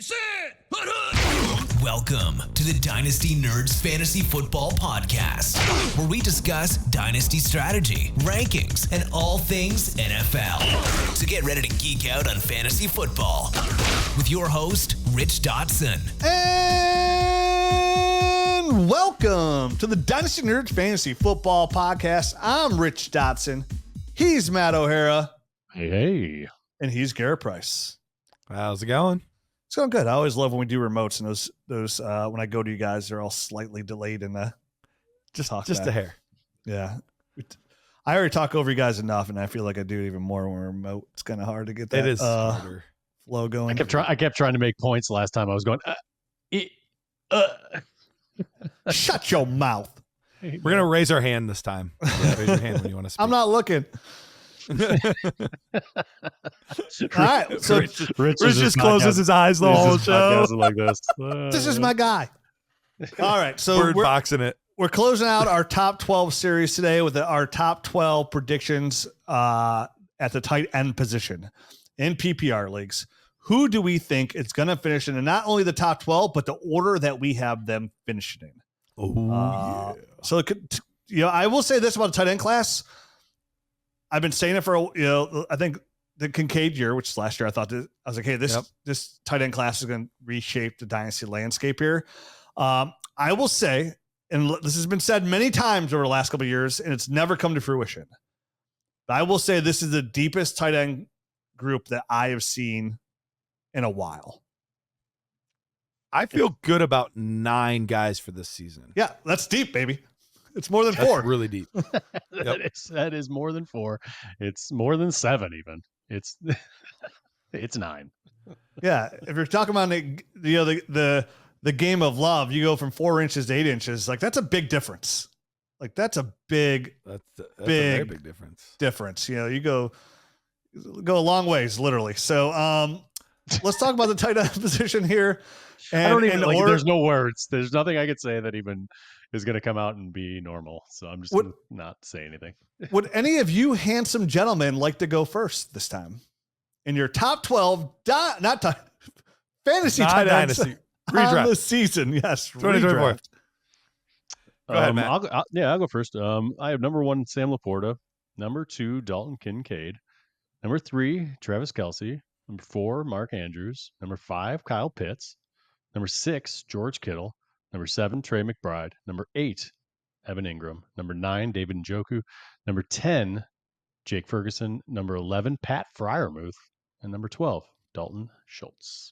sit. Welcome to the Dynasty Nerds Fantasy Football Podcast, where we discuss Dynasty strategy, rankings, and all things NFL. So get ready to geek out on fantasy football with your host, Rich Dotson. And welcome to the Dynasty Nerds Fantasy Football Podcast. I'm Rich Dotson. He's Matt O'Hara. Hey. And he's Garret Price. How's it going? It's going good. I always love when we do remotes, and those when I go to you guys, they're all slightly delayed in the just a hair. Yeah. I already talk over you guys enough, and I feel like I do it even more when we're remote. It's kind of hard to get that harder flow going. I kept trying to make points last time. I was going, Shut your mouth. We're going to raise our hand this time. Yeah, raise your hand when you want to speak. I'm not looking. All right. So Rich just closes his eyes the whole show. Like this. This is my guy. All right. So Bird boxing it. We're closing out our top 12 series today with our top 12 predictions at the tight end position in PPR leagues. Who do we think is going to finish in not only the top 12, but the order that we have them finishing in? Oh, yeah. So, I will say this about the tight end class. I've been saying it for, I think the Kincaid year, which is last year, I was like, hey, this tight end class is going to reshape the dynasty landscape here. I will say, and this has been said many times over the last couple of years, and it's never come to fruition. But I will say this is the deepest tight end group that I have seen in a while. I feel good about 9 guys for this season. Yeah, that's deep, baby. It's more than 4. That's really deep. That is more than 4. It's more than 7 even. It's 9. Yeah, if you're talking about the game of love, you go from 4 inches to 8 inches. Like that's a big difference. Like that's a big very big difference. You go a long ways, literally. So let's talk about the tight end position here. And, I don't even there's no words. There's nothing I could say that even is going to come out and be normal. So I'm just going to not say anything. Would any of you handsome gentlemen like to go first this time in your top 12, fantasy tight ends on the season? Yes. 2024. Go ahead, Matt. I'll go first. I have number 1, Sam Laporta. Number 2, Dalton Kincaid. Number 3, Travis Kelce. Number 4, Mark Andrews. Number 5, Kyle Pitts. Number 6, George Kittle. Number 7, Trey McBride. Number 8, Evan Engram. Number 9, David Njoku. Number 10, Jake Ferguson. Number 11, Pat Freiermuth. And number 12, Dalton Schultz.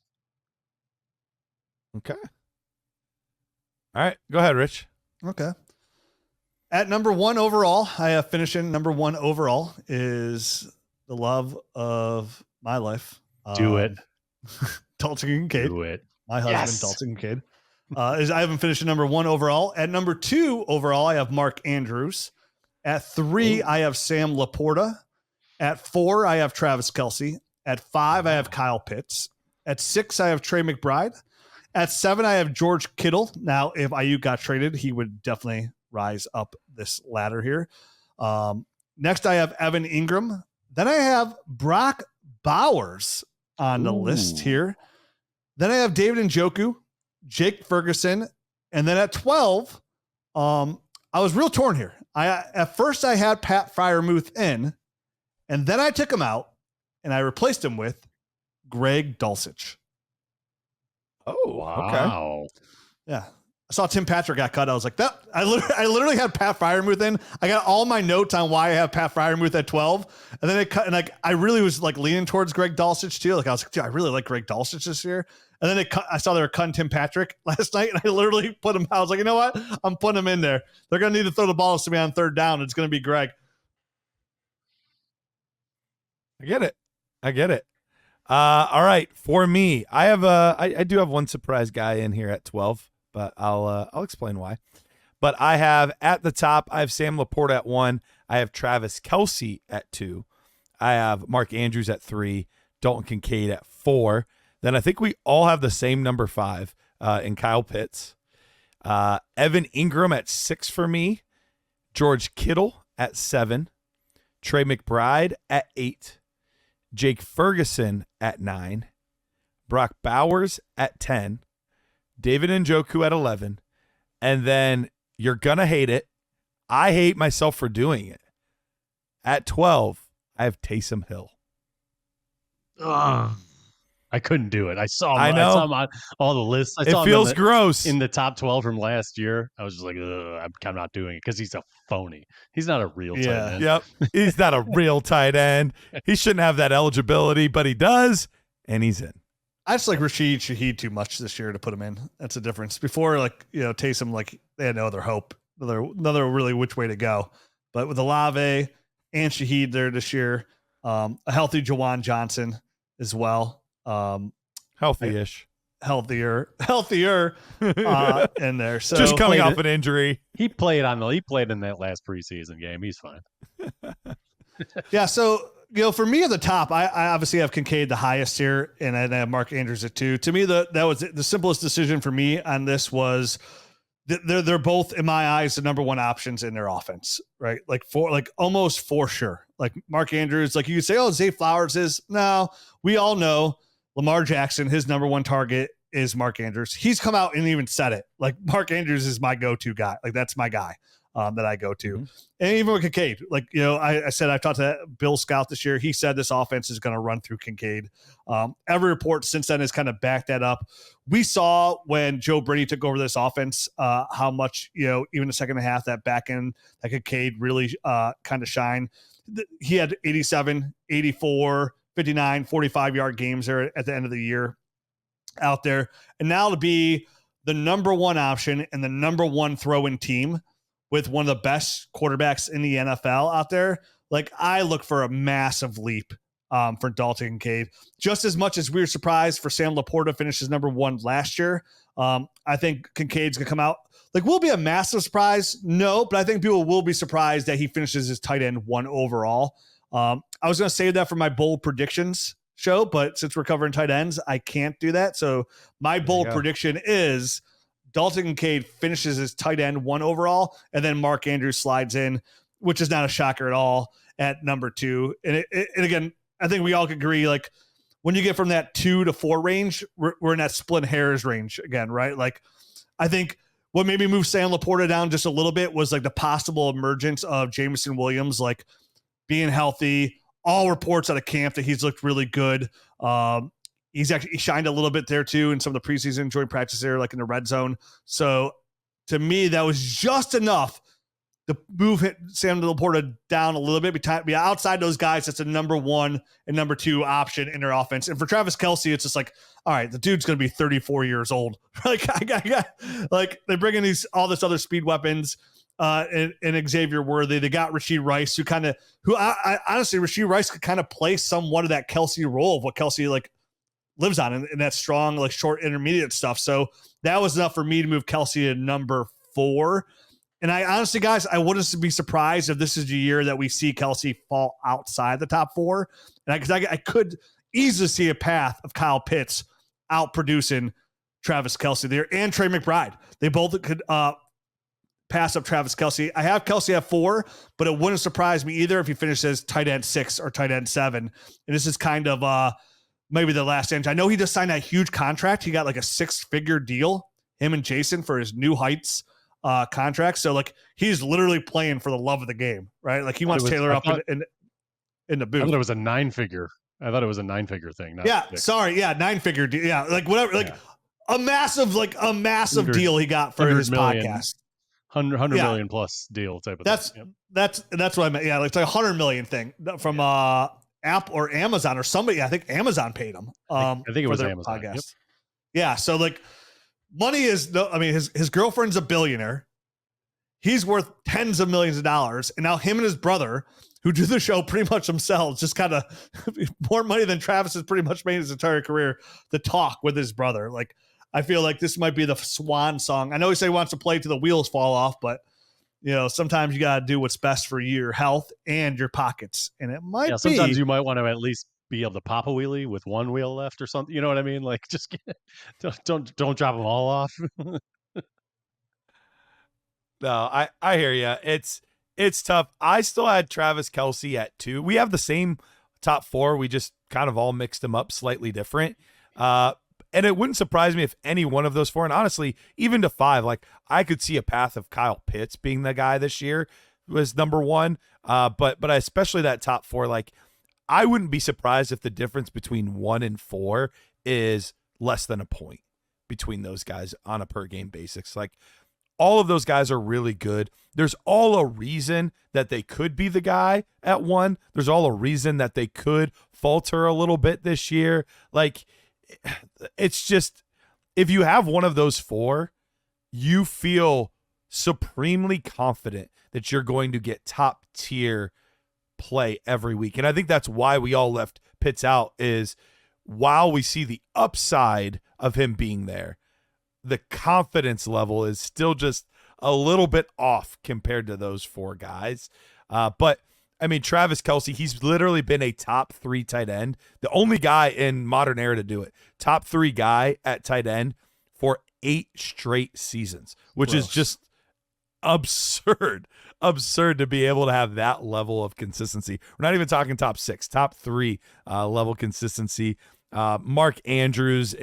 Okay. All right. Go ahead, Rich. Okay. At number 1 overall, I have finishing number 1 overall is the love of my life. Do it. Dalton Kincaid. Do it. My husband, Dalton Kincaid. I haven't finished number 1 overall. At number 2 overall, I have Mark Andrews. At 3, I have Sam Laporta. At 4, I have Travis Kelce. At 5, I have Kyle Pitts. At 6, I have Trey McBride. At 7, I have George Kittle. Now, if Ayuk got traded, he would definitely rise up this ladder here. Next, I have Evan Engram. Then I have Brock Bowers on the list here. Then I have David Njoku, Jake Ferguson, and then at 12, I was real torn here. At first I had Pat Freiermuth in, and then I took him out, and I replaced him with Greg Dulcich. Oh, wow. Okay. Yeah. I saw Tim Patrick got cut. I was like, that. I literally had Pat Freiermuth in. I got all my notes on why I have Pat Freiermuth at 12. And then it cut, and I really was like leaning towards Greg Dulcich too. Like I was like, dude, I really like Greg Dulcich this year. And then I saw they were cutting Tim Patrick last night, and I literally put him out. I was like, you know what? I'm putting him in there. They're going to need to throw the balls to me on 3rd down. It's going to be Greg. I get it. All right. For me, I have I do have one surprise guy in here at 12, but I'll explain why. But I have at the top, I have Sam Laporta at 1. I have Travis Kelce at 2. I have Mark Andrews at 3. Dalton Kincaid at 4. Then I think we all have the same number 5 in Kyle Pitts. Evan Engram at 6 for me. George Kittle at 7. Trey McBride at 8. Jake Ferguson at 9. Brock Bowers at 10, David Njoku at 11, and then you're going to hate it. I hate myself for doing it. At 12, I have Taysom Hill. Ugh. I couldn't do it. I saw him on all the lists. It feels gross. In the top 12 from last year. I was just like, I'm not doing it because he's a phony. He's not a real tight end. Yep. He's not a real tight end. He shouldn't have that eligibility, but he does, and he's in. I just like Rashid Shaheed too much this year to put him in. That's a difference. Before, Taysom, they had no other hope, another really which way to go. But with Olave and Shaheed there this year, a healthy Jawan Johnson as well. Healthy-ish. Healthier in there. So just coming off an injury. He played in that last preseason game. He's fine. Yeah. So, for me at the top, I obviously have Kincaid the highest here, and I have Mark Andrews at 2. To me, that was the simplest decision for me on this was they're both, in my eyes, the number one options in their offense, right? Almost for sure. Like Mark Andrews, you could say, oh, Zay Flowers is. No, we all know Lamar Jackson, his number one target is Mark Andrews. He's come out and even said it. Mark Andrews is my go-to guy. That's my guy that I go to. Mm-hmm. And even with Kincaid, I said, I've talked to Bill Scout this year. He said this offense is going to run through Kincaid. Every report since then has kind of backed that up. We saw when Joe Brady took over this offense, how much, even the second half, that back end, that Kincaid really kind of shine. He had 87, 84, 59, 45-yard games there at the end of the year out there. And now to be the number one option and the number one throw-in team with one of the best quarterbacks in the NFL out there, I look for a massive leap for Dalton Kincaid. Just as much as we were surprised for Sam Laporta finishes number one last year, I think Kincaid's going to come out. Will be a massive surprise? No, but I think people will be surprised that he finishes his tight end 1 overall. I was going to save that for my bold predictions show, but since we're covering tight ends, I can't do that. So my bold prediction is Dalton Kincaid finishes his tight end 1 overall, and then Mark Andrews slides in, which is not a shocker at all, at number 2. And again, I think we all could agree, when you get from that 2 to 4 range, we're in that split hairs range again, right? I think what maybe moved Sam Laporta down just a little bit was the possible emergence of Jameson Williams, being healthy. All reports out of camp that he's looked really good. He shined a little bit there too in some of the preseason joint practice there, in the red zone. So to me, that was just enough to move Sam Laporta down a little bit. Be outside those guys, that's a number 1 and number 2 option in their offense. And for Travis Kelce, it's just all right, the dude's going to be 34 years old. They bring in all this other speed weapons. And Xavier Worthy, they got Rashid Rice, honestly, Rashid Rice could kind of play somewhat of that Kelce role of what Kelce lives on in that strong, short intermediate stuff. So that was enough for me to move Kelce to number 4. And I honestly, guys, I wouldn't be surprised if this is the year that we see Kelce fall outside the top 4. And I could easily see a path of Kyle Pitts out producing Travis Kelce there and Trey McBride. They both could, pass up Travis Kelce. I have Kelce at 4, but it wouldn't surprise me either if he finishes tight end 6 or tight end 7. And this is kind of maybe the last inch. I know he just signed that huge contract. He got a 6-figure deal, him and Jason, for his New Heights contract. So he's literally playing for the love of the game, right? He wants Taylor up in the booth. I thought it was a 9-figure. I thought it was a 9-figure thing. Yeah. 9-figure deal. Yeah. Whatever. A massive deal he got for his podcast. 100 million plus deal type of thing. That's what I meant. Yeah, it's a 100 million thing from App or Amazon or somebody. I think Amazon paid him. I think it was Amazon. Podcast. Yep. Yeah, so money is his girlfriend's a billionaire. He's worth tens of millions of dollars, and now him and his brother, who do the show pretty much themselves, just kind of more money than Travis has pretty much made his entire career to talk with his brother. I feel like this might be the swan song. I know he said he wants to play till the wheels fall off, but sometimes you got to do what's best for your health and your pockets. And it might be. Sometimes you might want to at least be able to pop a wheelie with one wheel left or something. You know what I mean? Just don't drop them all off. No, I hear you. It's tough. I still had Travis Kelce at 2. We have the same top 4. We just kind of all mixed them up slightly different. And it wouldn't surprise me if any one of those four, and honestly, even to five, like I could see a path of Kyle Pitts being the guy this year was number one. But especially that top four, like I wouldn't be surprised if the difference between 1 and 4 is less than a point between those guys on a per game basis. Like all of those guys are really good. There's all a reason that they could be the guy at 1. There's all a reason that they could falter a little bit this year. Like it's just, if you have one of those 4, you feel supremely confident that you're going to get top tier play every week. And I think that's why we all left Pitts out, is while we see the upside of him being there, the confidence level is still just a little bit off compared to those 4 guys. But I mean, Travis Kelce, he's literally been a top 3 tight end, the only guy in modern era to do it. Top 3 guy at tight end for 8 straight seasons, which is just absurd to be able to have that level of consistency. We're not even talking top 6, top 3 level consistency. Mark Andrews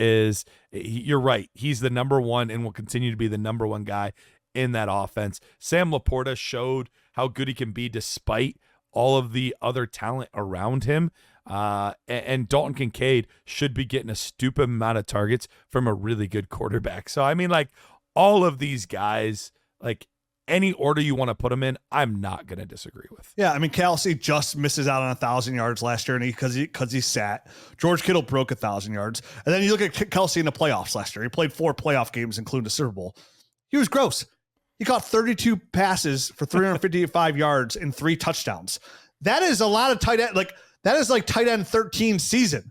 you're right. He's the number 1 and will continue to be the number 1 guy in that offense. Sam Laporta showed how good he can be despite all of the other talent around him. And Dalton Kincaid should be getting a stupid amount of targets from a really good quarterback. So, I mean, like all of these guys, like any order you want to put them in, I'm not going to disagree with. Yeah, I mean, Kelce just misses out on 1,000 yards last year because he sat. George Kittle broke 1,000 yards. And then you look at Kelce in the playoffs last year. He played 4 playoff games, including the Super Bowl. He was gross. He caught 32 passes for 355 yards and 3 touchdowns. That is a lot of tight end. Like that is like tight end 13 season.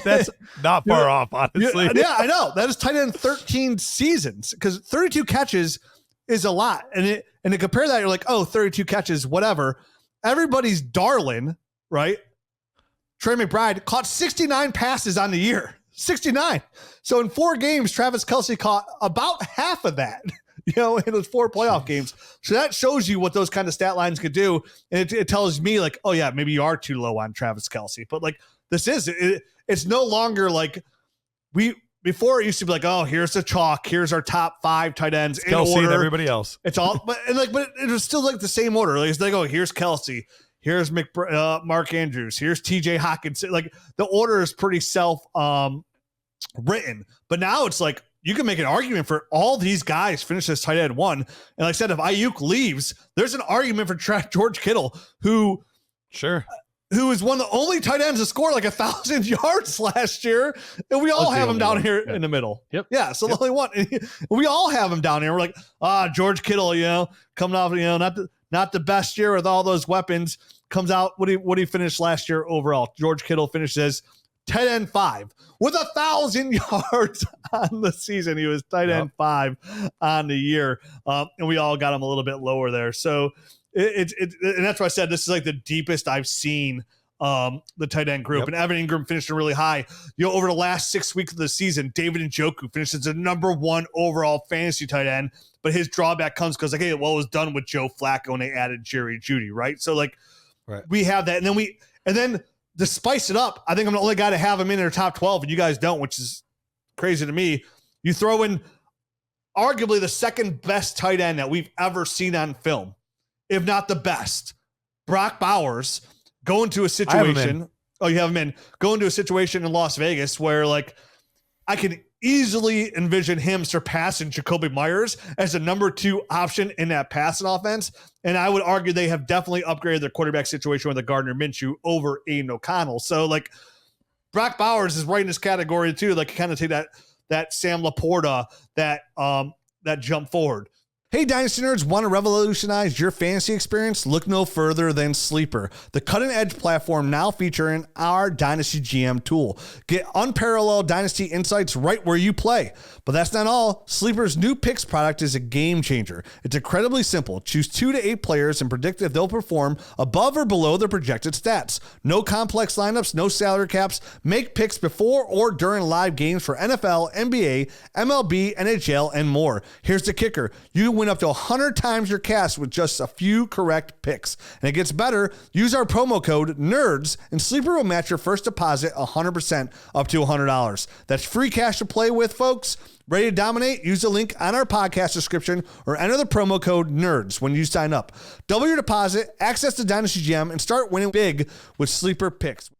That's not far off, honestly. Yeah, I know. That is tight end 13 seasons, because 32 catches is a lot. And to compare that, you're like, oh, 32 catches, whatever. Everybody's darling, right? Trey McBride caught 69 passes on the year. 69. So in 4 games, Travis Kelce caught about half of that, in those 4 playoff games. So that shows you what those kind of stat lines could do. And it tells me like, oh yeah, maybe you are too low on Travis Kelce. But like it's no longer like before it used to be like, oh, here's the chalk. Here's our top 5 tight ends in Kelce order. And everybody else. It's all, but it was still like the same order. Like it's like, oh, here's Kelce. Here's Mark Andrews. Here's TJ Hawkins. Like the order is pretty written, but now it's like you can make an argument for all these guys finish as tight end 1. And like I said, if Ayuk leaves, there's an argument for George Kittle, who is one of the only tight ends to score like 1,000 yards last year. And we all have him down here in the middle. Yep. Yeah. So the only one, we all have him down here. We're like, George Kittle, coming off, not the best year with all those weapons, comes out. What did he finish last year overall? George Kittle finishes tight end 5 with 1,000 yards on the season. He was tight end 5 on the year. And we all got him a little bit lower there. So and that's why I said this is like the deepest I've seen the tight end group. And Evan Engram finished really high. Over the last 6 weeks of the season, David Njoku finished as the number 1 overall fantasy tight end. But his drawback comes because it was done with Joe Flacco and they added Jerry Jeudy, right? So we have that, and then to spice it up, I think I'm the only guy to have him in their top 12, and you guys don't, which is crazy to me. You throw in arguably the second best tight end that we've ever seen on film, if not the best. Brock Bowers going to a situation. Oh, you have him in. Going to a situation in Las Vegas where I can easily envision him surpassing Jacoby Myers as the number 2 option in that passing offense. And I would argue they have definitely upgraded their quarterback situation with the Gardner Minshew over Aiden O'Connell. So Brock Bowers is right in this category too. Kind of take that Sam Laporta, that jump forward. Hey, Dynasty Nerds, want to revolutionize your fantasy experience? Look no further than Sleeper, the cutting-edge platform now featuring our Dynasty GM tool. Get unparalleled Dynasty insights right where you play. But that's not all. Sleeper's new picks product is a game changer. It's incredibly simple. Choose 2 to 8 players and predict if they'll perform above or below their projected stats. No complex lineups, no salary caps. Make picks before or during live games for NFL, NBA, MLB, NHL, and more. Here's the kicker. You win win up to 100 times your cash with just a few correct picks. And it gets better. Use our promo code NERDS and Sleeper will match your first deposit 100% up to $100. That's free cash to play with, folks. Ready to dominate? Use the link on our podcast description or enter the promo code NERDS when you sign up. Double your deposit, access to Dynasty GM, and start winning big with Sleeper picks.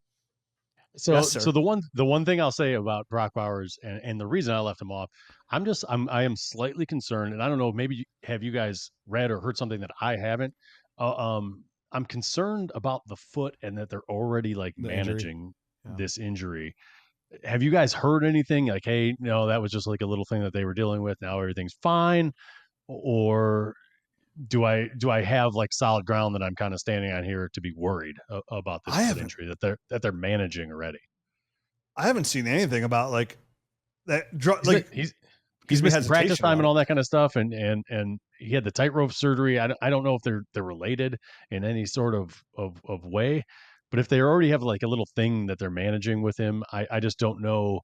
So, Yes, sir. so the one thing I'll say about Brock Bowers and the reason I left him off, I am slightly concerned, and I don't know, maybe have you guys read or heard something that I haven't? I'm concerned about the foot and that they're already like managing this injury. Have you guys heard anything like, hey, no, that was just like a little thing that they were dealing with. Now everything's fine, or do I have like solid ground that I'm kind of standing on here to be worried about this foot injury that they're managing already? I haven't seen anything about like that. He's missing practice time and all that kind of stuff, and he had the tightrope surgery. I don't know if they're related in any sort of way, but if they already have like a little thing that they're managing with him, I just don't know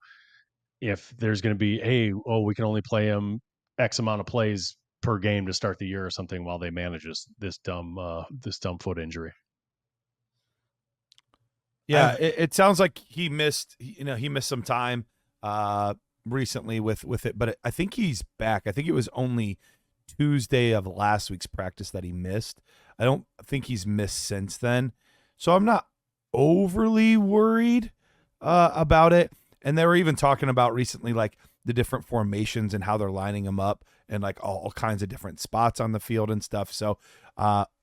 if there's going to be, hey, we can only play him X amount of plays per game to start the year or something while they manage this dumb foot injury. Yeah, it sounds like he missed some time recently with it, but I think he's back. I think it was only Tuesday of last week's practice that he missed. I don't think he's missed since then. So I'm not overly worried about it. And they were even talking about recently like the different formations and how they're lining them up and like all kinds of different spots on the field and stuff. So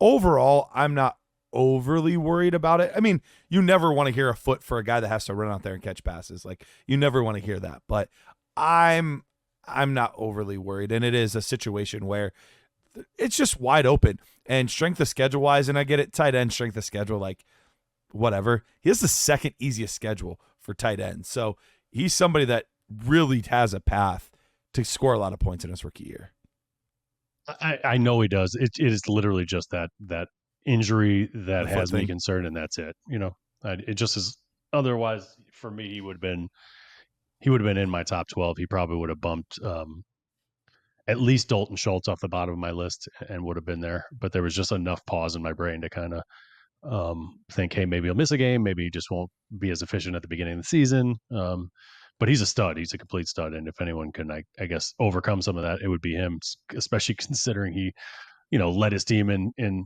overall, I'm not overly worried about it. I mean, you never want to hear a foot for a guy that has to run out there and catch passes. Like you never want to hear that, but I'm not overly worried. And it is a situation where it's just wide open and strength of schedule wise. And I get it. Tight end strength of schedule, like whatever. He has the second easiest schedule for tight end. So he's somebody that really has a path to score a lot of points in his rookie year. I know he does. It is literally just that injury that has me concerned, and that's it. It just is. Otherwise, for me, he would have been in my top 12. He probably would have bumped at least Dalton Schultz off the bottom of my list and would have been there. But there was just enough pause in my brain to kind of think, hey, maybe he'll miss a game. Maybe he just won't be as efficient at the beginning of the season. But he's a stud. He's a complete stud. And if anyone can, I guess, overcome some of that, it would be him, especially considering he, led his team in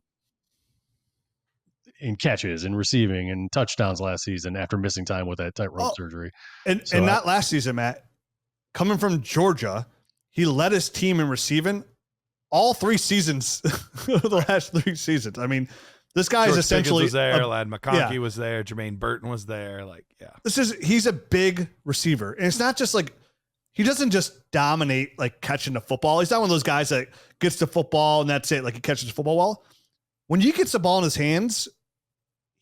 catches and receiving and touchdowns last season after missing time with that tightrope surgery. And not last season, Matt. Coming from Georgia, he led his team in receiving all 3 seasons, the last 3 seasons. I mean, this guy is essentially was there. Lad McConkey was there. Jermaine Burton was there. Like, yeah, he's a big receiver, and it's not just like he doesn't just dominate like catching the football. He's not one of those guys that gets the football and that's it. Like he catches the football well. When he gets the ball in his hands,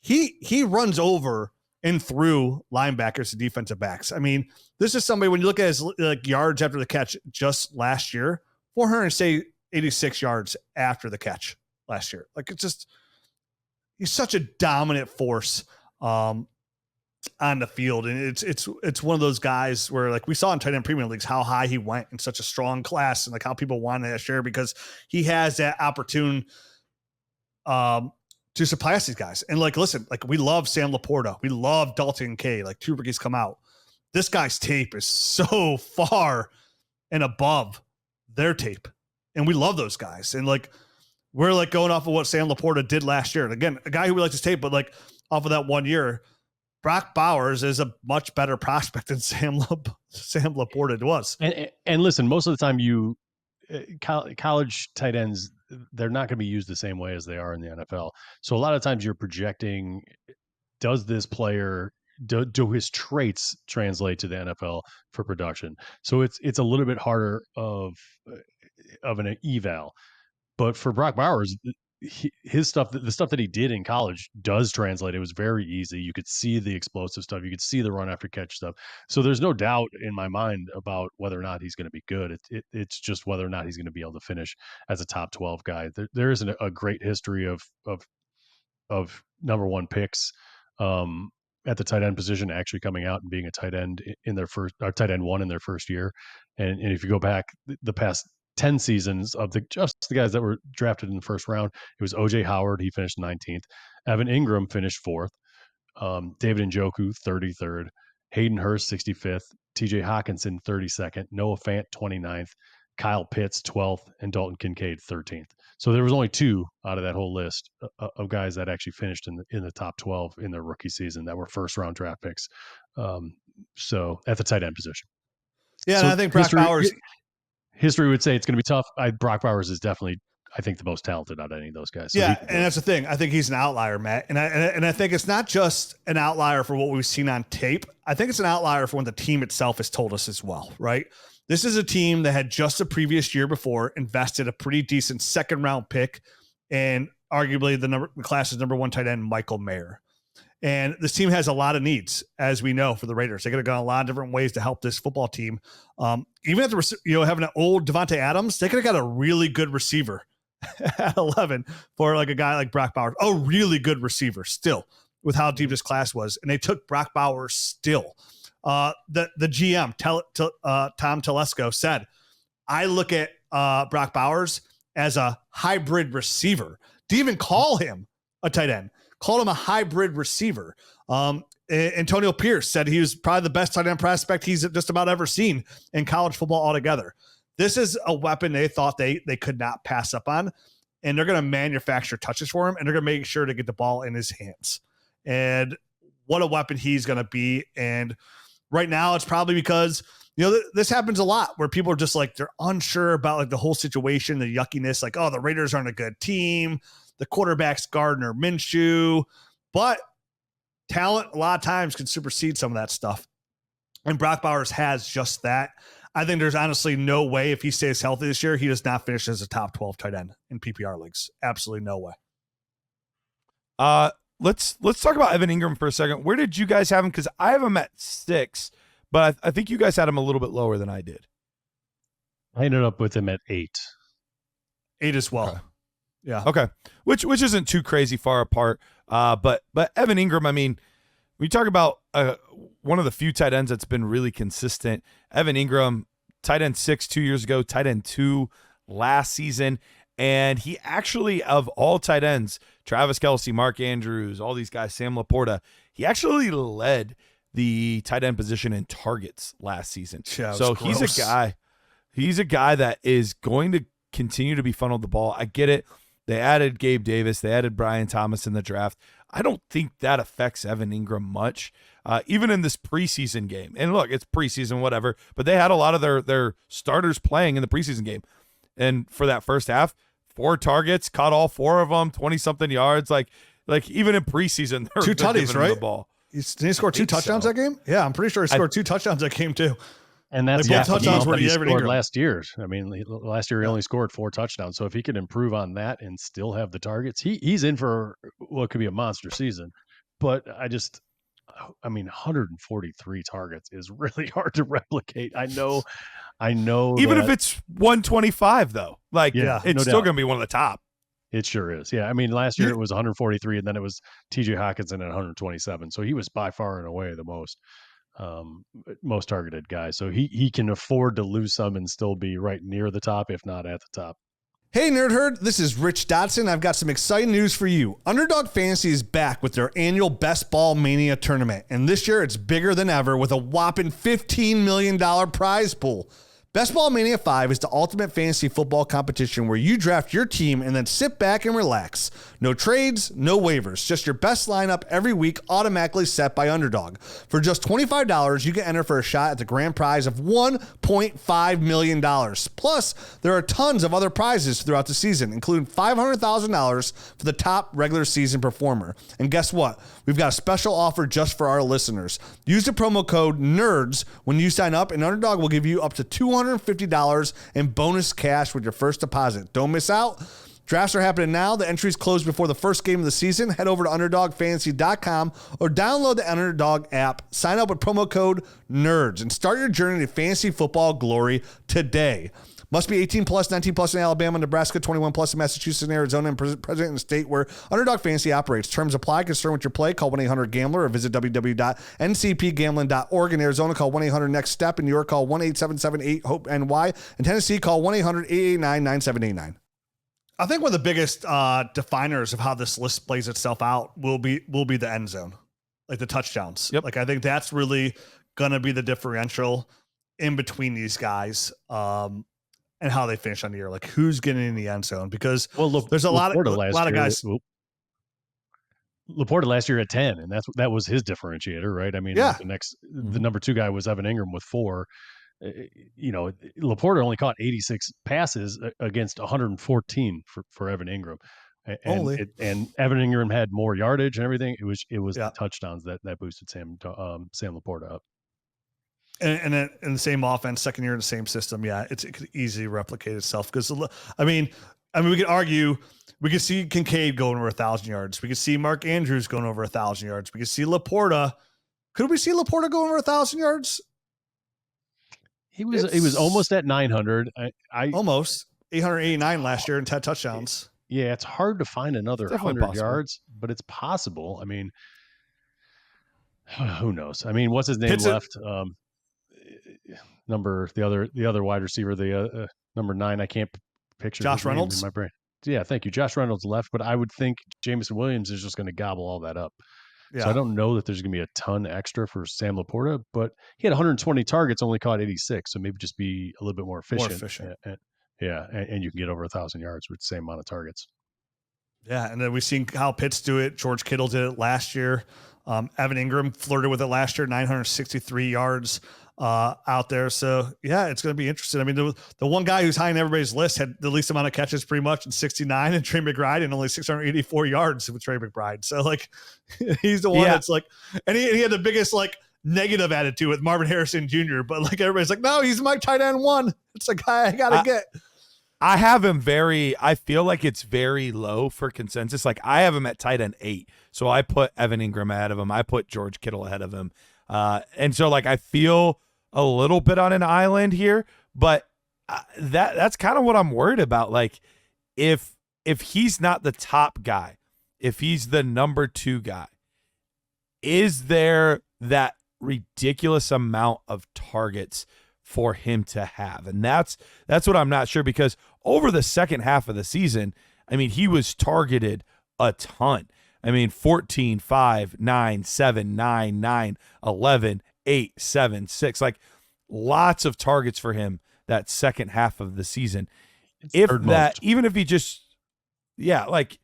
he runs over and through linebackers and defensive backs. I mean, this is somebody when you look at his like yards after the catch just last year, 486 yards after the catch last year. Like it's just. He's such a dominant force on the field. And it's one of those guys where like we saw in tight end premium leagues, how high he went in such a strong class and like how people wanted that share because he has that opportunity to surpass these guys. And like, listen, like we love Sam Laporta. We love Dalton Kincaid, like 2 rookies come out. This guy's tape is so far and above their tape. And we love those guys. And like, we're like going off of what Sam Laporta did last year. And again, a guy who we like to tape, but like off of that 1 year, Brock Bowers is a much better prospect than Sam Laporta was. And listen, most of the time college tight ends, they're not going to be used the same way as they are in the NFL. So a lot of times you're projecting, does this player, do his traits translate to the NFL for production? So it's a little bit harder of an eval. But for Brock Bowers, his stuff, the stuff that he did in college does translate. It was very easy. You could see the explosive stuff. You could see the run after catch stuff. So there's no doubt in my mind about whether or not he's going to be good. It's just whether or not he's going to be able to finish as a top 12 guy. There isn't a great history of number 1 picks at the tight end position actually coming out and being a tight end in their first, or tight end 1 in their first year. And if you go back the past 10 seasons of just the guys that were drafted in the first round. It was OJ Howard. He finished 19th. Evan Engram finished 4th. David Njoku, 33rd. Hayden Hurst, 65th. TJ Hawkinson, 32nd. Noah Fant, 29th. Kyle Pitts, 12th. And Dalton Kincaid, 13th. So there was only 2 out of that whole list of guys that actually finished in the top 12 in their rookie season that were first-round draft picks. So at the tight end position. Yeah, so and I think Brock Bowers... History would say it's going to be tough. Brock Bowers is definitely, I think, the most talented out of any of those guys. So yeah, and that's the thing. I think he's an outlier, Matt. And I think it's not just an outlier for what we've seen on tape. I think it's an outlier for what the team itself has told us as well, right? This is a team that had just the previous year before invested a pretty decent second-round pick and arguably the class's number 1 tight end, Michael Mayer. And this team has a lot of needs, as we know, for the Raiders. They could have gone a lot of different ways to help this football team. Even after having an old Devontae Adams, they could have got a really good receiver at 11 for like a guy like Brock Bowers. A really good receiver still with how deep this class was. And they took Brock Bowers still. The GM, Tom Telesco, said, I look at Brock Bowers as a hybrid receiver. Didn't even call him a tight end. Called him a hybrid receiver. Antonio Pierce said he was probably the best tight end prospect he's just about ever seen in college football altogether. This is a weapon they thought they could not pass up on, and they're going to manufacture touches for him, and they're going to make sure to get the ball in his hands. And what a weapon he's going to be. And right now it's probably because, this happens a lot where people are just like, they're unsure about like the whole situation, the yuckiness, like, oh, the Raiders aren't a good team. The quarterback's Gardner Minshew, but talent a lot of times can supersede some of that stuff. And Brock Bowers has just that. I think there's honestly no way if he stays healthy this year, he does not finish as a top 12 tight end in PPR leagues. Absolutely no way. Let's talk about Evan Engram for a second. Where did you guys have him? Because I have him at 6, but I think you guys had him a little bit lower than I did. I ended up with him at 8. 8 as well. Okay. Yeah. Okay. Which isn't too crazy far apart. But Evan Engram, I mean, when you talk about one of the few tight ends that's been really consistent, Evan Engram, tight end 6 2 years ago, tight end 2 last season. And he actually, of all tight ends, Travis Kelce, Mark Andrews, all these guys, Sam Laporta, he actually led the tight end position in targets last season. Yeah, so he's a guy that is going to continue to be funneled the ball. I get it. They added Gabe Davis. They added Brian Thomas in the draft. I don't think that affects Evan Engram much, even in this preseason game. And look, it's preseason, whatever, but they had a lot of their starters playing in the preseason game. And for that first half, 4 targets, caught all 4 of them, 20-something yards. Like even in preseason, they're 2 tutties, right? The ball. Did he score 2 touchdowns that game? Yeah, I'm pretty sure he scored 2 touchdowns that game too. And that's both touchdowns were he Evan scored Engram last year. I mean, last year he only scored 4 touchdowns. So if he could improve on that and still have the targets, he's in for what could be a monster season. But I mean, 143 targets is really hard to replicate. I know. Even if it's 125, though, it's no still going to be one of the top. It sure is. Yeah. I mean, last year it was 143, and then it was TJ Hawkinson at 127. So he was by far and away the most targeted guy. So he can afford to lose some and still be right near the top, if not at the top. Hey, Nerd Herd, this is Rich Dotson. I've got some exciting news for you. Underdog Fantasy is back with their annual Best Ball Mania tournament, and this year it's bigger than ever with a whopping $15 million prize pool. Best Ball Mania 5 is the ultimate fantasy football competition where you draft your team and then sit back and relax. No trades, no waivers, just your best lineup every week automatically set by Underdog. For just $25, you can enter for a shot at the grand prize of $1.5 million. Plus, there are tons of other prizes throughout the season, including $500,000 for the top regular season performer. And guess what? We've got a special offer just for our listeners. Use the promo code NERDS when you sign up, and Underdog will give you up to $250 in bonus cash with your first deposit. Don't miss out. Drafts are happening now. The entries close before the first game of the season. Head over to UnderdogFantasy.com or download the Underdog app. Sign up with promo code NERDS and start your journey to fantasy football glory today. Must be 18 plus, 19 plus in Alabama, Nebraska, 21 plus in Massachusetts and Arizona, and present in the state where Underdog Fantasy operates. Terms apply. Concerned with your play? Call 1-800-GAMBLER or visit www.ncpgambling.org. In Arizona, call 1-800-NEXT-STEP. In New York, call 1-877-8-HOPE-NY. In Tennessee, call 1-800-889-9789. I think one of the biggest definers of how this list plays itself out will be the end zone, like the touchdowns. Yep. Like I think that's really going to be the differential in between these guys. And how they finish on the year, like who's getting in the end zone, because there's a lot of guys. Laporta last year at 10, and that was his differentiator, right? I mean, yeah. The number 2 guy was Evan Engram with 4. Laporta only caught 86 passes against 114 for Evan Engram, and Evan Engram had more yardage and everything. It was the touchdowns that boosted Sam Laporta up. And then in the same offense, second year in the same system, it could easily replicate itself. Because I mean, we could argue, we could see Kincaid going over 1,000 yards. We could see Mark Andrews going over 1,000 yards. We could see Laporta. Could we see Laporta going over 1,000 yards? He was almost at 900. Almost 889 last year and 10 touchdowns. Yeah, it's hard to find another 100 yards, but it's possible. I mean, who knows? I mean, what's his name left? The other wide receiver, the number 9. I can't picture Josh Reynolds in my brain. Yeah, thank you. Josh Reynolds left, but I would think Jameson Williams is just going to gobble all that up. Yeah. So I don't know that there's going to be a ton extra for Sam Laporta, but he had 120 targets, only caught 86, so maybe just be a little bit more efficient. And you can get over 1,000 yards with the same amount of targets. Yeah, and then we've seen Kyle Pitts do it. George Kittle did it last year. Evan Engram flirted with it last year, 963 yards out there. So, yeah, it's going to be interesting. I mean, the one guy who's high on everybody's list had the least amount of catches pretty much in 69, and Trey McBride, and only 684 yards with Trey McBride. So, like, he's the one that's like – and he had the biggest, like, negative attitude with Marvin Harrison Jr., but, like, everybody's like, no, he's my tight end 1. It's a guy I got to get. I have him I feel like it's very low for consensus. Like I have him at tight end 8. So I put Evan Engram ahead of him. I put George Kittle ahead of him. And so like, I feel a little bit on an island here, but that's kind of what I'm worried about. Like if he's not the top guy, if he's the number 2 guy, is there that ridiculous amount of targets for him to have? And that's what I'm not sure, because over the second half of the season, I mean, he was targeted a ton. I mean, 14, 5, 9, 7, 9, 9, 11, 8, 7, 6, like lots of targets for him that second half of the season. Even if he just, like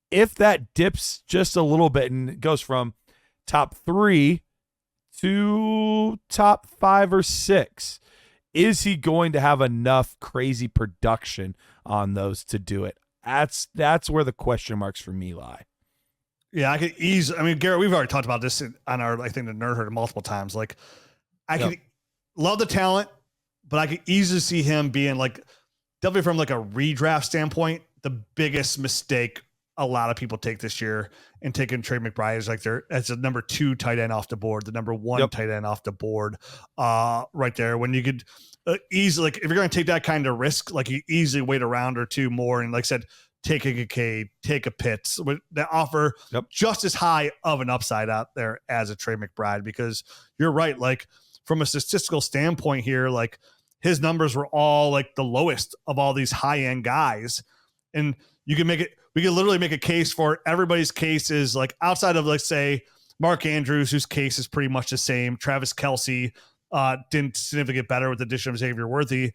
if that dips just a little bit and it goes from top 3 to top 5 or 6, is he going to have enough crazy production on those to do it? That's where the question marks for me lie. Yeah, I could easily. I mean, Garrett, we've already talked about this on our, I think, the Nerd Herd multiple times. Like, I could love the talent, but I could easily see him being like, definitely from like a redraft standpoint, the biggest mistake a lot of people take this year, and taking Trey McBride as a number 2 tight end off the board, the number 1 tight end off the board, right there. When you could easily, like, if you're going to take that kind of risk, like you easily wait a round or 2 more, and like I said, take a Kincaid, take a Pitts that offer just as high of an upside out there as a Trey McBride, because you're right. Like from a statistical standpoint here, like his numbers were all like the lowest of all these high end guys, and you can we can literally make a case for everybody's cases, like outside of, let's say, Mark Andrews, whose case is pretty much the same. Travis Kelce didn't significantly get better with the addition of Xavier Worthy,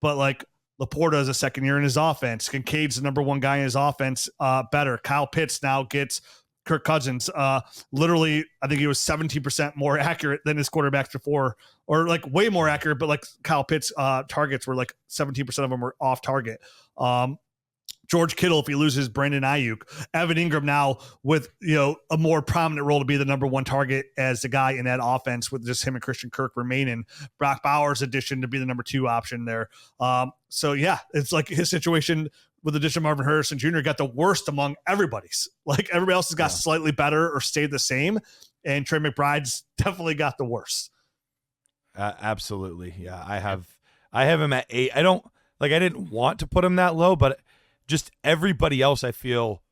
but like Laporta is a second year in his offense. Kincaid's the number 1 guy in his offense, better. Kyle Pitts now gets Kirk Cousins. Literally, I think he was 17% more accurate than his quarterback before, or like way more accurate, but like Kyle Pitts targets were like 17% of them were off target. George Kittle, if he loses Brandon Ayuk, Evan Engram now with, a more prominent role to be the number 1 target as the guy in that offense, with just him and Christian Kirk remaining. Brock Bowers' addition to be the number 2 option there. So yeah, it's like his situation with the addition of Marvin Harrison Jr. got the worst among everybody's. Like everybody else has got slightly better or stayed the same, and Trey McBride's definitely got the worst. Absolutely. Yeah. I have him at 8. I didn't want to put him that low, but just everybody else, I feel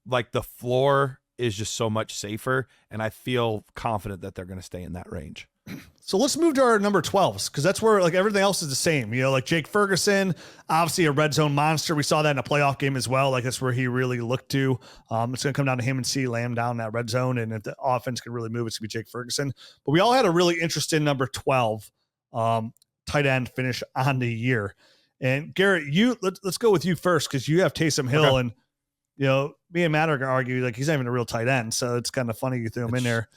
like the floor is just so much safer, and I feel confident that they're going to stay in that range. So let's move to our number 12s, because that's where like everything else is the same. Like Jake Ferguson, obviously a red zone monster. We saw that in a playoff game as well. Like that's where he really looked to. It's going to come down to him and CeeDee Lamb down that red zone, and if the offense can really move, it's going to be Jake Ferguson. But we all had a really interesting number 12 tight end finish on the year. And Garrett, let's go with you first, because you have Taysom Hill, Okay. and me and Matt are going to argue like he's not even a real tight end, so it's kind of funny you threw him in there.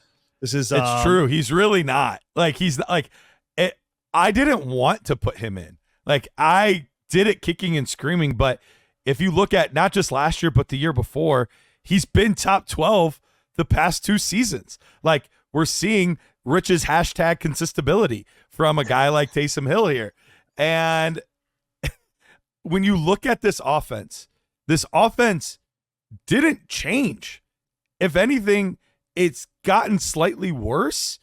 It's true. He's really not. Like he's like it. I didn't want to put him in. Like I did it kicking and screaming. But if you look at not just last year, but the year before, he's been top 12 the past 2 seasons. Like we're seeing Rich's hashtag consistability from a guy like Taysom Hill here. And when you look at this offense didn't change. If anything, it's gotten slightly worse.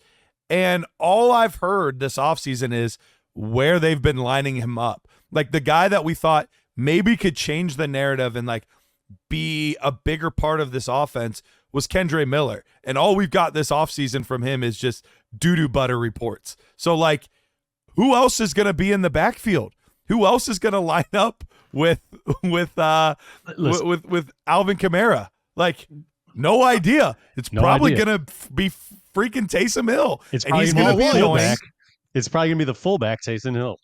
And all I've heard this offseason is where they've been lining him up. Like the guy that we thought maybe could change the narrative and like be a bigger part of this offense was Kendre Miller. And all we've got this offseason from him is just doo-doo butter reports. So like who else is going to be in the backfield? Who else is going to line up with Alvin Kamara? Like, no idea. It's probably going to be freaking Taysom Hill. It's and he's going to be fullback. It's probably going to be the fullback Taysom Hill.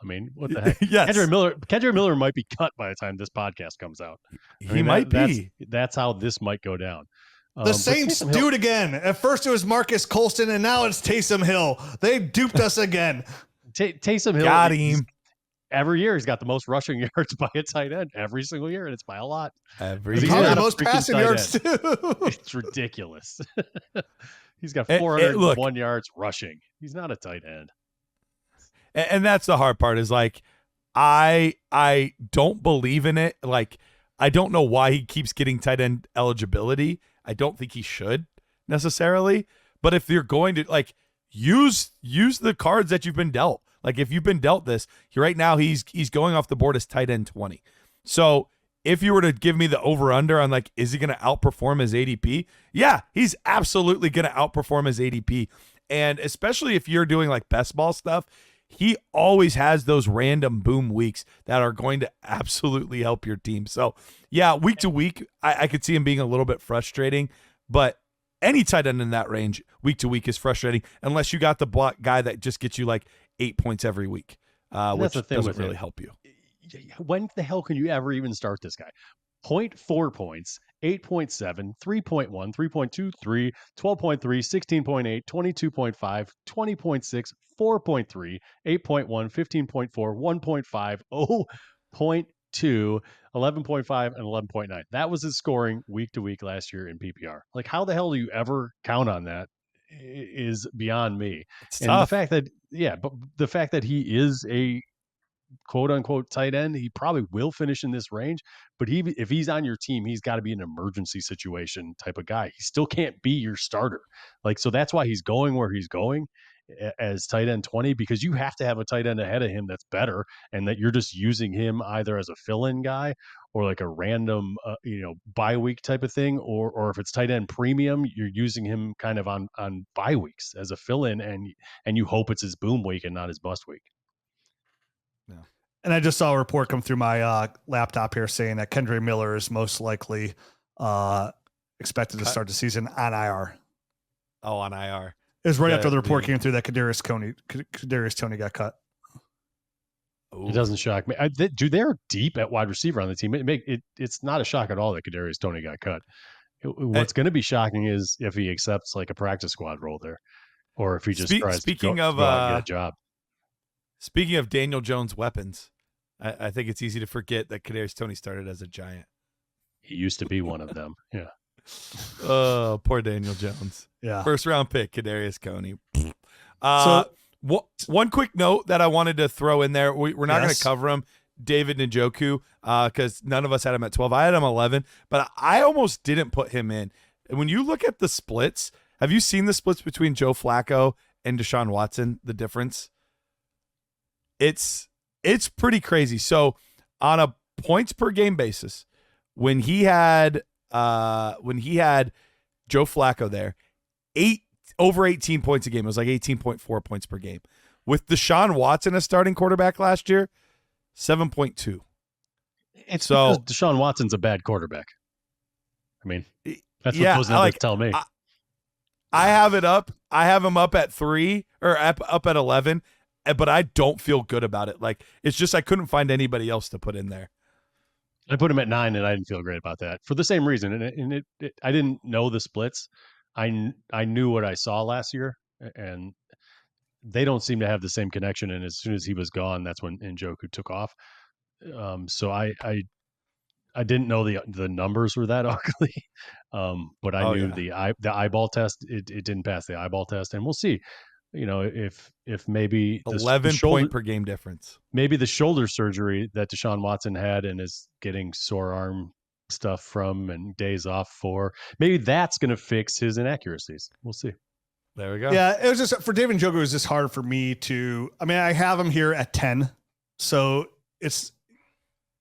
I mean, what the heck? Yes. Kendre Miller might be cut by the time this podcast comes out. He might be. That's how this might go down. The Saints do it again. At first it was Marcus Colston, and now it's Taysom Hill. They duped us again. Taysom Hill got him. Every year he's got the most rushing yards by a tight end every single year, and it's by a lot. Probably the most passing yards too. It's ridiculous. He's got 401 yards rushing. He's not a tight end. And that's the hard part is like I don't believe in it. Like I don't know why he keeps getting tight end eligibility. I don't think he should necessarily. But if you're going to like use the cards that you've been dealt. Like if you've been dealt this, right now he's going off the board as tight end 20. So if you were to give me the over under on like, is he going to outperform his ADP? Yeah, he's absolutely going to outperform his ADP. And especially if you're doing like best ball stuff, he always has those random boom weeks that are going to absolutely help your team. So yeah, week to week, I could see him being a little bit frustrating, but any tight end in that range week to week is frustrating unless you got the guy that just gets you like 8 points every week, which doesn't really help you. When the hell can you ever even start this guy? 0.4 points, 8.7, 3.1, 3.23, 12.3, 16.8, 22.5, 20.6, 4.3, 8.1, 15.4, 1.5, 0.2, 11.5, and 11.9. That was his scoring week to week last year in PPR. Like, how the hell do you ever count on that is beyond me. It's and tough. The fact that he is a quote unquote tight end, he probably will finish in this range, but if he's on your team, he's got to be an emergency situation type of guy. He still can't be your starter. Like, so that's why he's going where he's going as tight end 20, because you have to have a tight end ahead of him that's better, and that you're just using him either as a fill-in guy or like a random bye week type of thing, or if it's tight end premium, you're using him kind of on bye weeks as a fill-in, and you hope it's his boom week and not his bust week. Yeah. And I just saw a report come through my laptop here saying that Kendre Miller is most likely expected to start the season on IR. Oh, on IR. It was right after the report came through that Kadarius Toney got cut. It doesn't shock me. They're deep at wide receiver on the team. It's not a shock at all that Kadarius Toney got cut. What's going to be shocking is if he accepts like a practice squad role there, or if he just tries to go out and get a job. Speaking of Daniel Jones weapons, I think it's easy to forget that Kadarius Toney started as a Giant. He used to be one of them. Yeah. Oh, poor Daniel Jones. Yeah. First round pick, Kadarius Toney. One quick note that I wanted to throw in there. We're not going to cover him, David Njoku, because none of us had him at 12. I had him 11, but I almost didn't put him in. When you look at the splits, have you seen the splits between Joe Flacco and Deshaun Watson, the difference? It's It's pretty crazy. So on a points per game basis, when he had Joe Flacco there, over 18 points a game. It was like 18.4 points per game. With Deshaun Watson as starting quarterback last year, 7.2. It's so because Deshaun Watson's a bad quarterback. I mean, that's yeah, what those numbers tell me. I have it up. I have him up at 3 or up at 11, but I don't feel good about it. Like, it's just I couldn't find anybody else to put in there. I put him at 9, and I didn't feel great about that for the same reason. And I didn't know the splits. I knew what I saw last year, and they don't seem to have the same connection. And as soon as he was gone, that's when Njoku took off. So I didn't know the numbers were that ugly, but I knew the eyeball test. It didn't pass the eyeball test, and we'll see. You know, if maybe 11 point per game difference. Maybe the shoulder surgery that Deshaun Watson had and is getting sore arm stuff from and days off for, maybe that's going to fix his inaccuracies. We'll see. There we go. Yeah, it was just for David Njoku. It was just hard for me to. I mean, I have him here at 10, so it's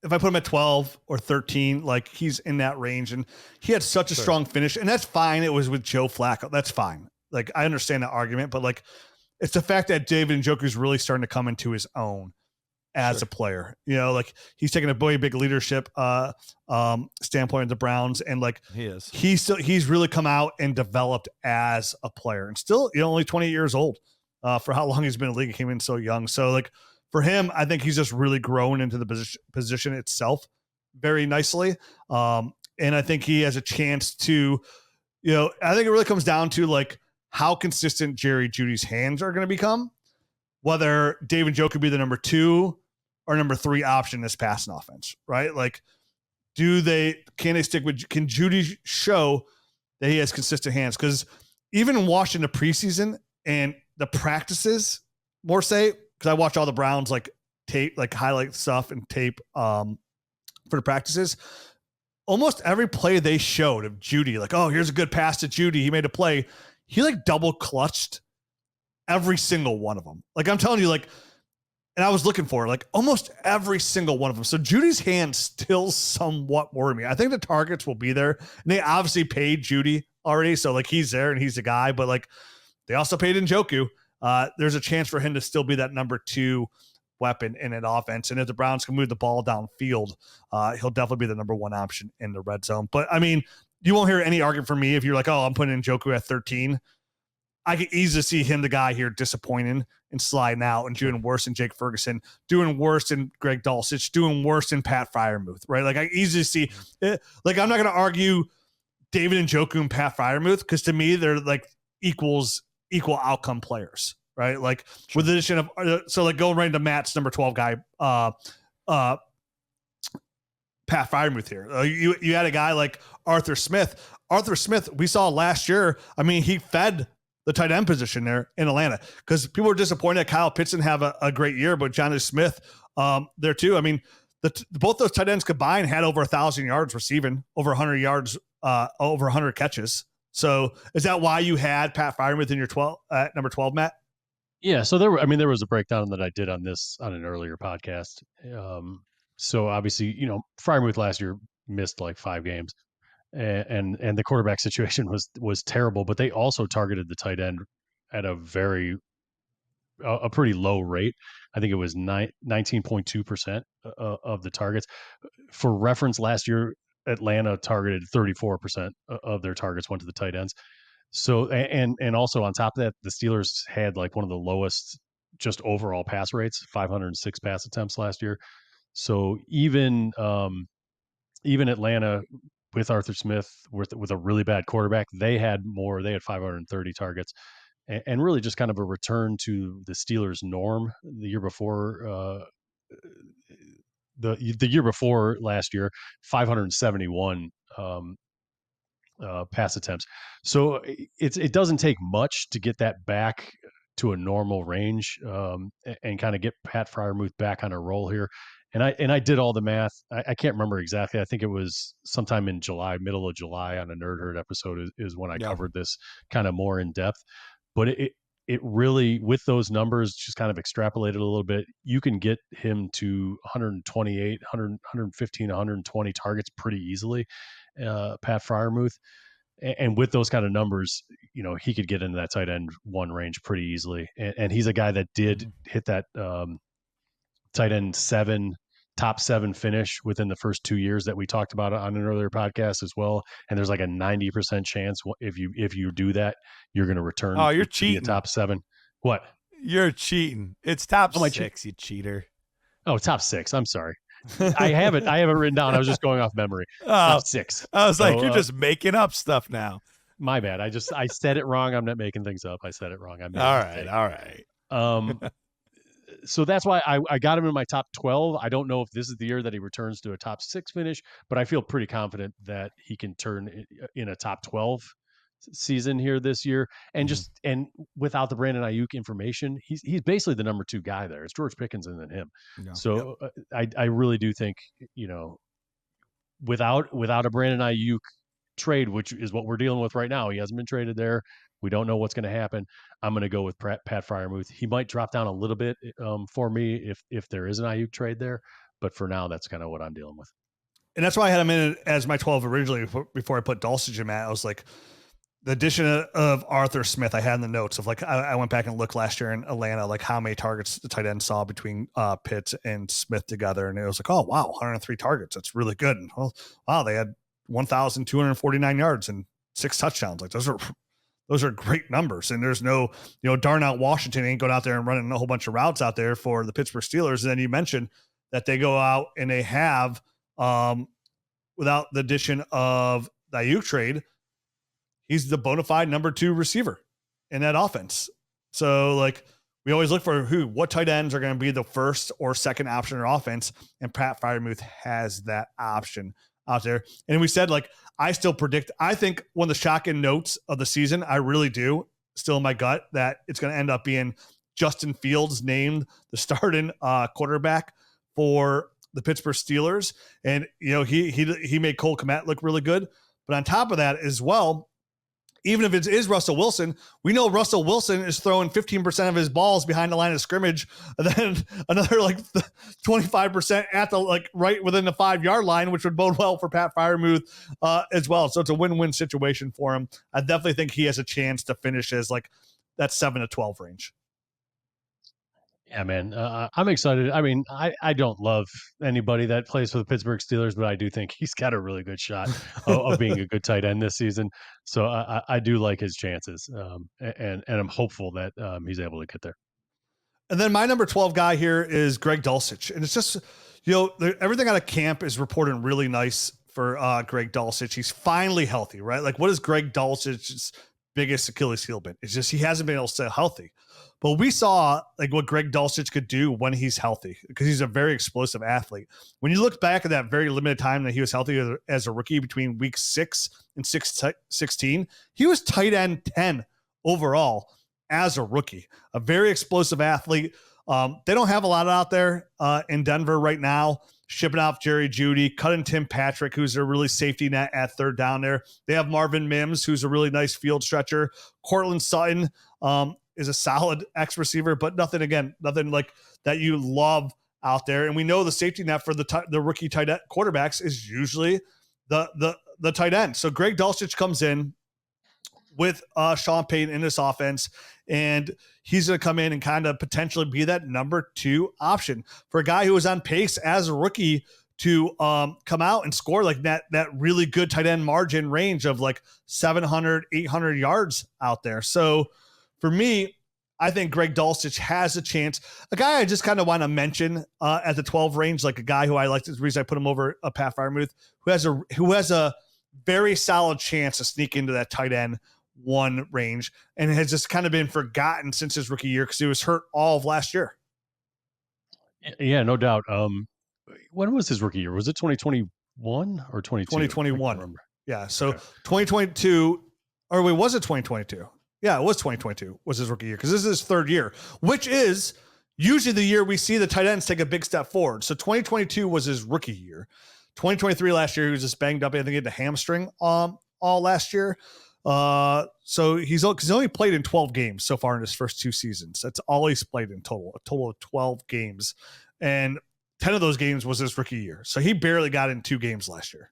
if I put him at 12 or 13, like he's in that range, and he had such a strong finish, and that's fine. It was with Joe Flacco. That's fine. Like, I understand that argument, but like, it's the fact that David Njoku is really starting to come into his own as a player. You know, like he's taking a very big leadership standpoint of the Browns, and like he's really come out and developed as a player, and still, you know, only 28 years old for how long he's been in the league. He came in so young. So like for him, I think he's just really grown into the position itself very nicely. And I think he has a chance to, you know, I think it really comes down to like how consistent Jerry Jeudy's hands are going to become, whether David Njoku could be the number 2 or number 3 option in this passing offense, right? Like, can they stick with, can Jeudy show that he has consistent hands? Because even watching the preseason and the practices, more say, because I watch all the Browns like tape, like highlight stuff and tape for the practices. Almost every play they showed of Jeudy, like, oh, here's a good pass to Jeudy. He made a play. He like double clutched every single one of them. Like, I'm telling you, like, and I was looking for like almost every single one of them. So Judy's hands still somewhat worry me. I think the targets will be there, and they obviously paid Jeudy already. So like he's there and he's the guy, but like they also paid Njoku. There's a chance for him to still be that number 2 weapon in an offense. And if the Browns can move the ball downfield, he'll definitely be the number 1 option in the red zone. But I mean, you won't hear any argument from me if you're like, oh, I'm putting Njoku at 13. I could easily see him, the guy here, disappointing and sliding out and doing worse than Jake Ferguson, doing worse than Greg Dulcich, doing worse than Pat Freiermuth, right? Like, I easily see it. Like, I'm not going to argue David Njoku and Pat Freiermuth, because to me, they're like equal outcome players, right? Like, with the addition of, so like going right into Matt's number 12 guy, Pat Freiermuth here. You had a guy like Arthur Smith. Arthur Smith, we saw last year. I mean, he fed the tight end position there in Atlanta, because people were disappointed that Kyle Pitts didn't have a great year, but Johnny Smith there too. I mean, both those tight ends combined had over 1,000 yards receiving, over 100 yards, over 100 catches. So is that why you had Pat Freiermuth in your number 12, Matt? Yeah. So there was a breakdown that I did on an earlier podcast. So obviously, you know, Freiermuth last year missed like 5 games, and the quarterback situation was terrible. But they also targeted the tight end at a pretty low rate. I think it was 19.2% of the targets. For reference, last year Atlanta targeted 34% of their targets went to the tight ends. So and also on top of that, the Steelers had like one of the lowest just overall pass rates, 506 pass attempts last year. So even Atlanta with Arthur Smith with a really bad quarterback, they had 530 targets, and really just kind of a return to the Steelers' norm the year before. The year before last year, 571 pass attempts. So it doesn't take much to get that back to a normal range, and kind of get Pat Freiermuth back on a roll here. And I did all the math. I can't remember exactly. I think it was sometime in July, middle of July, on a Nerd Herd episode is when I covered this kind of more in depth. But it really, with those numbers, just kind of extrapolated a little bit, you can get him to 128, 100, 115, 120 targets pretty easily, Pat Freiermuth. And with those kind of numbers, he could get into that tight end one range pretty easily. And he's a guy that did hit that tight end top seven finish within the first 2 years that we talked about on an earlier podcast as well. And there's like a 90% chance if you do that, you're going to return. Oh, you're to cheating. Be a top seven. What? You're cheating. It's top six, you cheater. Oh, top six. I'm sorry. I have it written down. I was just going off memory. Top six. I was like, you're just making up stuff now. My bad. I said it wrong. I'm not making things up. I said it wrong. All right. So that's why I got him in my top 12. I don't know if this is the year that he returns to a top 6 finish, but I feel pretty confident that he can turn in a top 12 season here this year. And and without the Brandon Ayuk information, he's basically the number 2 guy there. It's George Pickens and then him. Yeah. So I really do think, without a Brandon Ayuk trade, which is what we're dealing with right now, he hasn't been traded there. We don't know what's going to happen. I'm going to go with Pat Freiermuth. He might drop down a little bit for me if there is an Ayuk trade there, but for now, that's kind of what I'm dealing with. And that's why I had him in as my 12 originally before I put Dulcich in. Matt, I was like, the addition of Arthur Smith, I had in the notes of like, I went back and looked last year in Atlanta, like how many targets the tight end saw between Pitts and Smith together. And it was like, oh, wow, 103 targets. That's really good. And well, wow, they had 1,249 yards and 6 touchdowns. Like those are great numbers. And there's no, Darnell Washington ain't going out there and running a whole bunch of routes out there for the Pittsburgh Steelers. And then you mentioned that they go out and they have, without the addition of the Ayuk trade, he's the bona fide number 2 receiver in that offense. So like we always look for what tight ends are going to be the first or second option in our offense. And Pat Freiermuth has that option out there. And we said, like, I still predict, I think one of the shocking notes of the season, I really do still in my gut that it's going to end up being Justin Fields named the starting quarterback for the Pittsburgh Steelers. And, he made Cole Kmet look really good. But on top of that as well, even if it is Russell Wilson, we know Russell Wilson is throwing 15% of his balls behind the line of scrimmage, and then another like 25% at the right within the 5-yard line, which would bode well for Pat Freiermuth as well. So it's a win-win situation for him. I definitely think he has a chance to finish as like that 7 to 12 range. Yeah, man. I'm excited. I mean, I don't love anybody that plays for the Pittsburgh Steelers, but I do think he's got a really good shot of being a good tight end this season. So I do like his chances, and I'm hopeful that he's able to get there. And then my number 12 guy here is Greg Dulcich. And it's just, everything out of camp is reporting really nice for Greg Dulcich. He's finally healthy, right? Like, what is Greg Dulcich's biggest Achilles heel been? It's just he hasn't been able to stay healthy. But we saw like what Greg Dulcich could do when he's healthy, because he's a very explosive athlete. When you look back at that very limited time that he was healthy as a rookie between week 6 and 16, he was tight end 10 overall as a rookie. A very explosive athlete. They don't have a lot out there in Denver right now. Shipping off Jerry Jeudy, cutting Tim Patrick, who's a really safety net at third down there. They have Marvin Mims, who's a really nice field stretcher. Cortland Sutton is a solid X receiver, but nothing like that you love out there. And we know the safety net for the rookie tight end quarterbacks is usually the tight end. So Greg Dulcich comes in with Sean Payton in this offense, and he's going to come in and kind of potentially be that number 2 option for a guy who was on pace as a rookie to come out and score like that really good tight end margin range of like 700, 800 yards out there. So for me, I think Greg Dulcich has a chance. A guy I just kind of want to mention at the 12 range, like a guy who I like, the reason I put him over Pat Freiermuth, who has a very solid chance to sneak into that tight end 1 range, and has just kind of been forgotten since his rookie year because he was hurt all of last year. Yeah, no doubt. When was his rookie year? Was it 2021 or 22? 2021. Yeah. So okay. 2022, or wait, was it 2022? Yeah, it was 2022 was his rookie year, because this is his 3rd year, which is usually the year we see the tight ends take a big step forward. So 2022 was his rookie year. 2023 last year, he was just banged up. I think he had the hamstring all last year. So he's only played in 12 games so far in his first 2 seasons. That's all he's played in total, a total of 12 games. And 10 of those games was his rookie year. So he barely got in 2 games last year.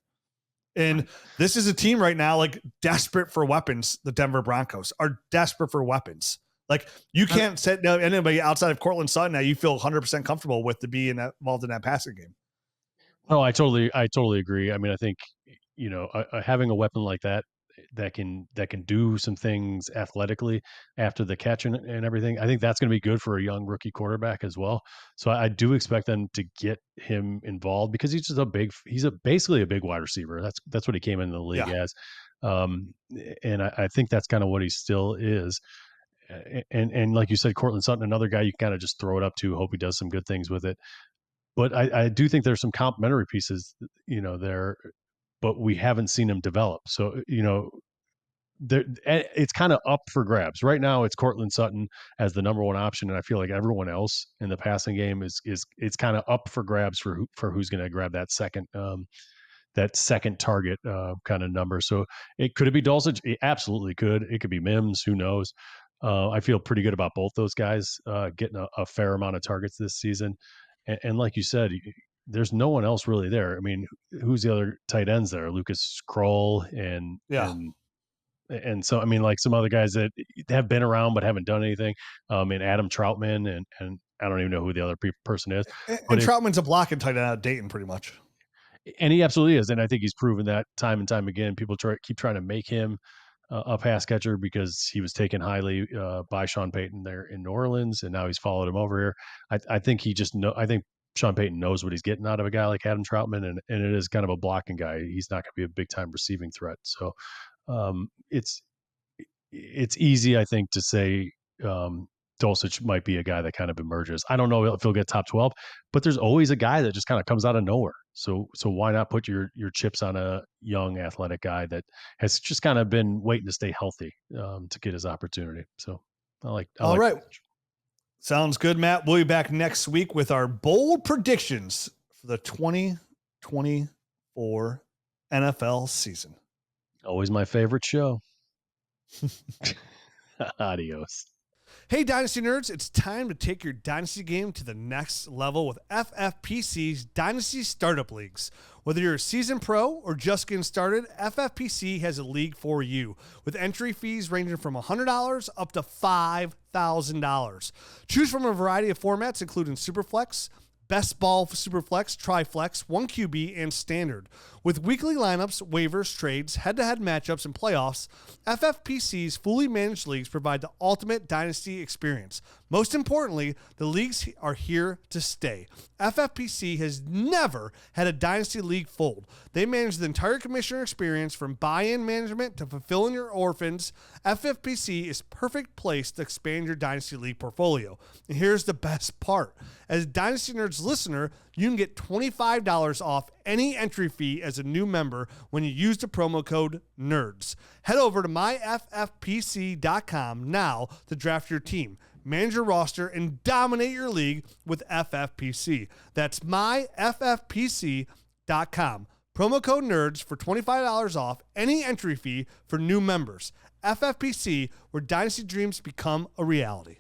And this is a team right now, like desperate for weapons. The Denver Broncos are desperate for weapons. Like you can't set down anybody outside of Cortland Sutton that you feel 100% comfortable with to be involved in that passing game. Oh, I totally agree. I mean, I think, having a weapon like that can do some things athletically after the catch and everything. I think that's going to be good for a young rookie quarterback as well. So I do expect them to get him involved because he's just basically a big wide receiver. That's what he came into the league as. And I think that's kind of what he still is. And like you said, Cortland Sutton, another guy you kind of just throw it up to, hope he does some good things with it. But I do think there's some complementary pieces, there, but we haven't seen them develop. So, it's kind of up for grabs right now. It's Cortland Sutton as the number 1 option, and I feel like everyone else in the passing game is it's kind of up for grabs for who's going to grab that second target kind of number. So could it be Dulcich? It absolutely could. It could be Mims. Who knows? I feel pretty good about both those guys getting a fair amount of targets this season. And like you said, there's no one else really there. I mean, who's the other tight ends there? Lucas Kroll and so, I mean, like some other guys that have been around but haven't done anything. And Adam Troutman and I don't even know who the other person is. And Troutman's a blocking tight end out of Dayton pretty much. And he absolutely is. And I think he's proven that time and time again. People keep trying to make him a pass catcher because he was taken highly by Sean Payton there in New Orleans, and now he's followed him over here. I think I think Sean Payton knows what he's getting out of a guy like Adam Troutman, and it is kind of a blocking guy. He's not going to be a big time receiving threat. So it's easy, I think, to say Dulcich might be a guy that kind of emerges. I don't know if he'll get top 12, but there's always a guy that just kind of comes out of nowhere. So why not put your chips on a young athletic guy that has just kind of been waiting to stay healthy to get his opportunity. So all right. Sounds good, Matt. We'll be back next week with our bold predictions for the 2024 NFL season. Always my favorite show. Adios. Hey, Dynasty Nerds, it's time to take your Dynasty game to the next level with FFPC's Dynasty Startup Leagues. Whether you're a seasoned pro or just getting started, FFPC has a league for you, with entry fees ranging from $100 up to $5,000. Choose from a variety of formats, including Superflex, Best Ball Superflex, Triflex, 1QB, and Standard. With weekly lineups, waivers, trades, head-to-head matchups, and playoffs, FFPC's fully managed leagues provide the ultimate dynasty experience. Most importantly, the leagues are here to stay. FFPC has never had a dynasty league fold. They manage the entire commissioner experience from buy-in management to fulfilling your orphans. FFPC is perfect place to expand your dynasty league portfolio. And here's the best part. As a Dynasty Nerds listener, you can get $25 off any entry fee as a new member when you use the promo code NERDS. Head over to myffpc.com now to draft your team, manage your roster, and dominate your league with FFPC. That's myffpc.com. Promo code NERDS for $25 off any entry fee for new members. FFPC, where dynasty dreams become a reality.